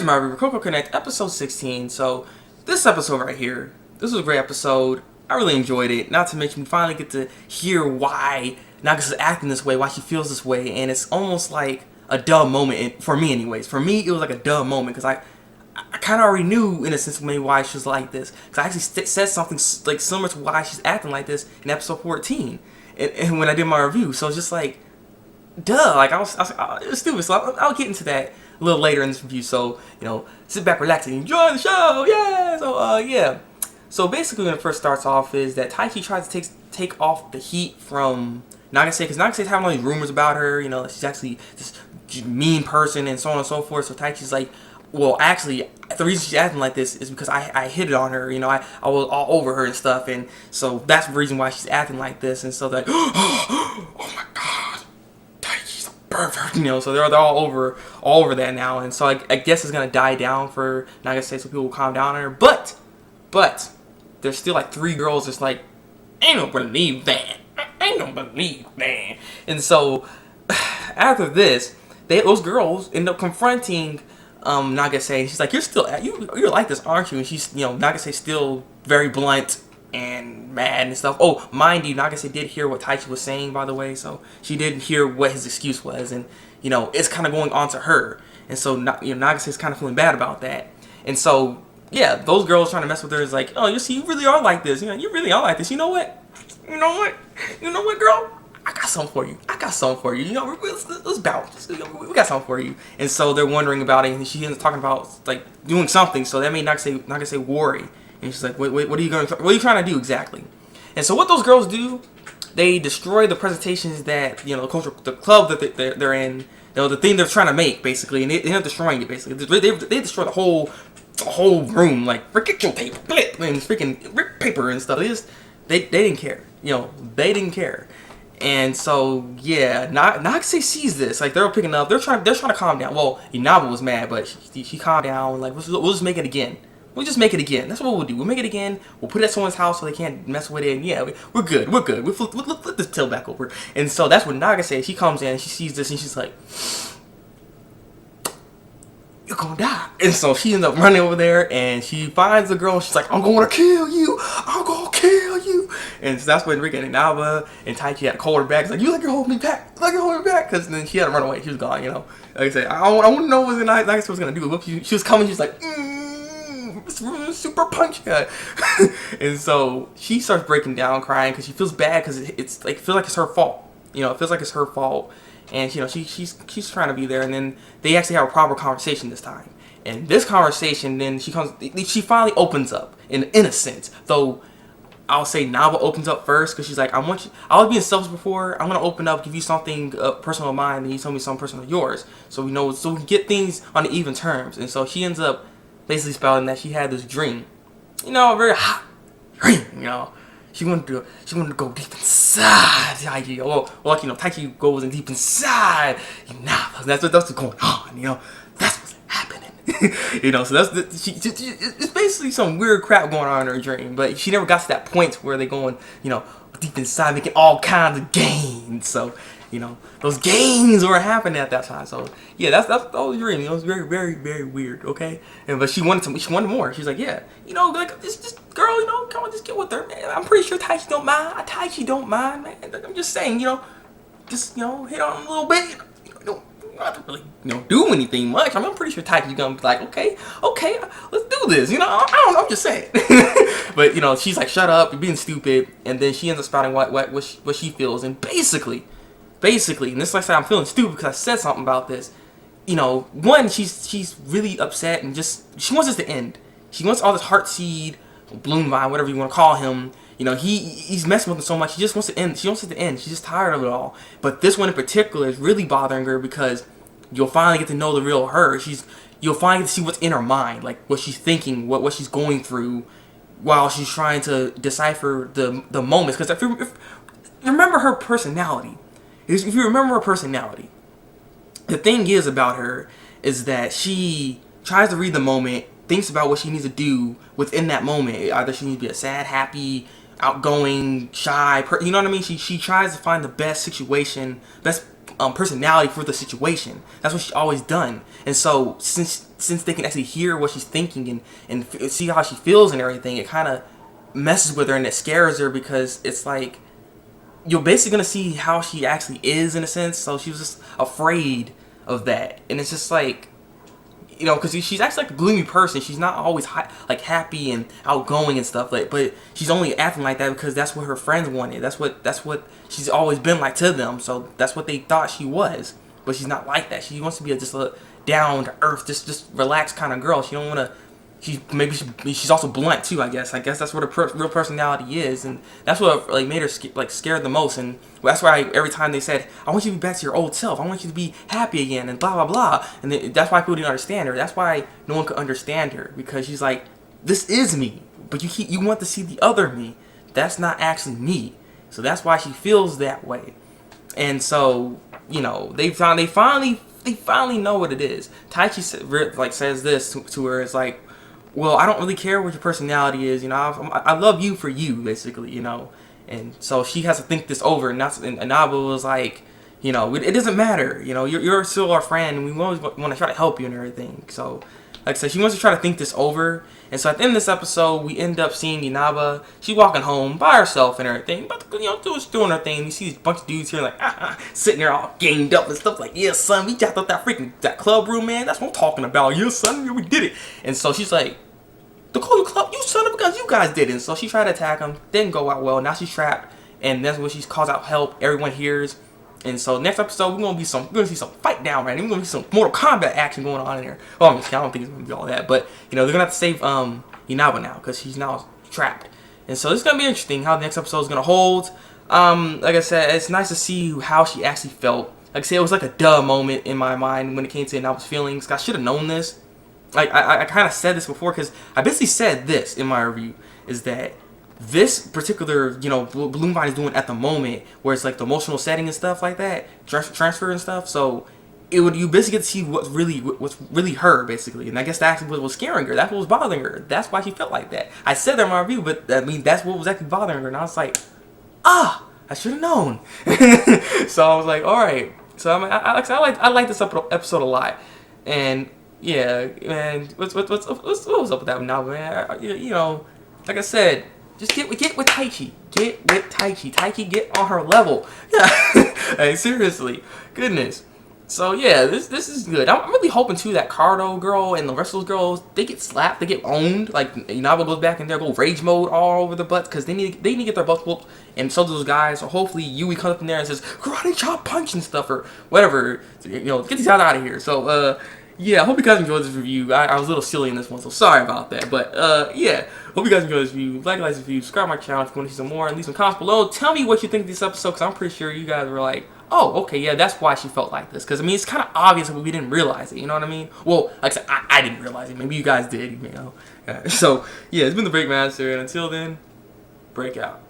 my review, Kokoro Connect, episode 16. So, this episode right here, this was a great episode. I really enjoyed it. Not to mention, we finally get to hear why Nagasa's acting this way, why she feels this way, and it's almost like a dumb moment, for me anyways. For me, it was like a dumb moment, because I kind of already knew, in a sense, maybe why she was like this. Because I actually said something like similar to why she's acting like this in episode 14, and when I did my review. So it's just like, duh, like it was stupid. So I'll get into that a little later in this review. So sit back, relax, and enjoy the show. Yeah. So yeah. So basically, when it first starts off, is that Taichi tries to take off the heat from Nagase, because Nagase's having all these rumors about her. She's actually this mean person and so on and so forth. So Taichi's like, well, actually, the reason she's acting like this is because I hit it on her. I was all over her and stuff, and so that's the reason why she's acting like this. And so they're like, oh my god, Taichi's a pervert. So they're all over that now. And so I guess it's gonna die down for Nagase, so people will calm down on her. But there's still like 3 girls just like, ain't no believe that. And so after this, those girls end up confronting Nagase, and she's like, you're like this, aren't you? And she's, Nagase's still very blunt and mad and stuff. Oh, mind you, Nagase did hear what Taichi was saying, by the way, so she did hear what his excuse was, and it's kind of going on to her, and so Nagase's kind of feeling bad about that. And so yeah, those girls trying to mess with her is like, oh, you see, you really are like this. You really are like this. You know what, girl? I got something for you. Let's bounce. We got something for you. And so they're wondering about it, and she ends up talking about like doing something. So that made Nagase worry, and she's like, what are you trying to do exactly? And so what those girls do, they destroy the presentations that the club that they're in, the thing they're trying to make basically, and they end up destroying it basically. They destroy the whole room, like freaking tape, and freaking rip paper and stuff. They didn't care. They didn't care. And so yeah, Nagase sees this. Like they're picking up. They're trying to calm down. Well, Inaba was mad, but she calmed down. Like we'll just make it again. We'll just make it again. That's what we'll do. We'll make it again. We'll put it at someone's house so they can't mess with it. And yeah, we're good. We'll flip this tail back over. And so that's what Nagase. She comes in. She sees this and she's like, you're gonna die. And so she ends up running over there and she finds the girl and she's like, I'm gonna kill you. I'm gonna kill you. And so that's when Rika and Inaba and Taichi had to call her back. It's like, you're holding me back. Because then she had to run away. She was gone, Like I said, I wouldn't know what Nagase was gonna do. She was coming, she's like, super punch her. And so she starts breaking down, crying because she feels bad because it's like, feels like it's her fault. It feels like it's her fault. And she's trying to be there, and then they actually have a proper conversation this time. And this conversation, then she finally opens up in a sense. Though I'll say Naba opens up first because she's like, I was being selfish before. I'm gonna open up, give you something personal of mine, and you tell me something personal of yours. So we can get things on even terms. And so she ends up basically spelling that she had this dream, a very hot dream, She wanted to go deep inside Taichi. Well, Taichi goes in deep inside. That's what's going on. That's what's happening. So it's basically some weird crap going on in her dream. But she never got to that point where they're going, deep inside, making all kinds of gains. So, those gains were happening at that time. So yeah, that was a dream. It was very, very, very weird. Okay, but she wanted more. She's like, yeah, like this girl, come on, just get with her, man. I'm pretty sure Taichi don't mind. Taichi don't mind, man. I'm just saying, just hit on him a little bit. You don't have to really, do anything much. I'm pretty sure Taichi's gonna be like, okay, let's do this. I don't know. I'm just saying. But she's like, shut up, you're being stupid. And then she ends up spouting what she feels, and basically, and this last time I'm feeling stupid because I said something about this. One, she's really upset and she wants this to end. She wants all this Heartseed, Bloom Vine, whatever you want to call him. He's messing with her so much. She just wants to end. She wants it to end. She's just tired of it all. But this one in particular is really bothering her because you'll finally get to know the real her. You'll finally get to see what's in her mind, like what she's thinking, what she's going through, while she's trying to decipher the moments. Because if you remember her personality. If you remember her personality, the thing is about her is that she tries to read the moment, thinks about what she needs to do within that moment. Either she needs to be a sad, happy, outgoing, shy, you know what I mean? She tries to find the best situation, best personality for the situation. That's what she's always done. And so since they can actually hear what she's thinking and see how she feels and everything, it kind of messes with her and it scares her, because it's like you're basically gonna see how she actually is in a sense. So she was just afraid of that, and it's just like, you know, because she's actually like a gloomy person. She's not always like happy and outgoing and stuff like, but she's only acting like that because that's what her friends wanted. That's what she's always been like to them. So that's what they thought she was. But she's not like that. She wants to be just a down to earth, just relaxed kind of girl. She don't want to. She's also blunt too. I guess that's what her real personality is, and that's what like made her scared the most. And that's why every time they said, "I want you to be back to your old self. I want you to be happy again," and blah blah blah. And that's why people didn't understand her. That's why no one could understand her, because she's like, "This is me," but you want to see the other me. That's not actually me. So that's why she feels that way. And so, you know, they finally know what it is. Taichi like says this to her. It's like, well, I don't really care what your personality is, you know. I love you for you, basically, you know. And so she has to think this over, and Inaba was like, you know, it doesn't matter, you know. You're still our friend, and we always want to try to help you and everything. So, like I said, she wants to try to think this over. And so at the end of this episode, we end up seeing Inaba. She's walking home by herself and everything, but you know, doing her thing. You see these bunch of dudes here, like sitting there all gamed up and stuff, like, yeah, son, we jacked up that club room, man. That's what I'm talking about. Yeah, son, yeah, we did it. And so she's like, the club, you son of a gun, you guys didn't. So she tried to attack him, didn't go out well. Now she's trapped, and that's when she calls out help. Everyone hears, and so next episode we're gonna see some fight down, right? We're gonna see some Mortal Kombat action going on in there. Oh, I don't think it's gonna be all that, but you know they're gonna have to save Inaba now because she's now trapped, and so it's gonna be interesting how the next episode is gonna hold. Like I said, it's nice to see how she actually felt. Like I said, it was like a duh moment in my mind when it came to Inaba's feelings. I should have known this. I kind of said this before, because I basically said this in my review, is that this particular, you know, Bloom Vine is doing at the moment, where it's like the emotional setting and stuff like that, transfer and stuff. So you basically get to see what's really her, basically. And I guess that's what was scaring her. That's what was bothering her. That's why she felt like that. I said that in my review, but I mean that's what was actually bothering her. And I was like, I should have known. So I was like, all right. So I like this episode a lot, and yeah, man, what was up with that now, man? You know, like I said, just get with Taichi. Get with Taichi. Taichi, get on her level. Yeah, hey, seriously, goodness. So yeah, this is good. I'm really hoping too that Cardo girl and the rest of those girls, they get slapped, they get owned. Like Inaba goes back in there, go rage mode all over the butts, because they need to get their butts whooped, and so do those guys. So hopefully Yui comes up in there and says karate chop punch and stuff or whatever. You know, get these guys out of here. So yeah, I hope you guys enjoyed this review. I was a little silly in this one, so sorry about that. But yeah, hope you guys enjoyed this review. Like this review, subscribe to my channel if you want to see some more, and leave some comments below. Tell me what you think of this episode, because I'm pretty sure you guys were like, oh, okay, yeah, that's why she felt like this. Because I mean, it's kind of obvious, but we didn't realize it. You know what I mean? Well, like I said, I didn't realize it. Maybe you guys did. You know. So yeah, it's been the Thabreakmaster, and until then, break out.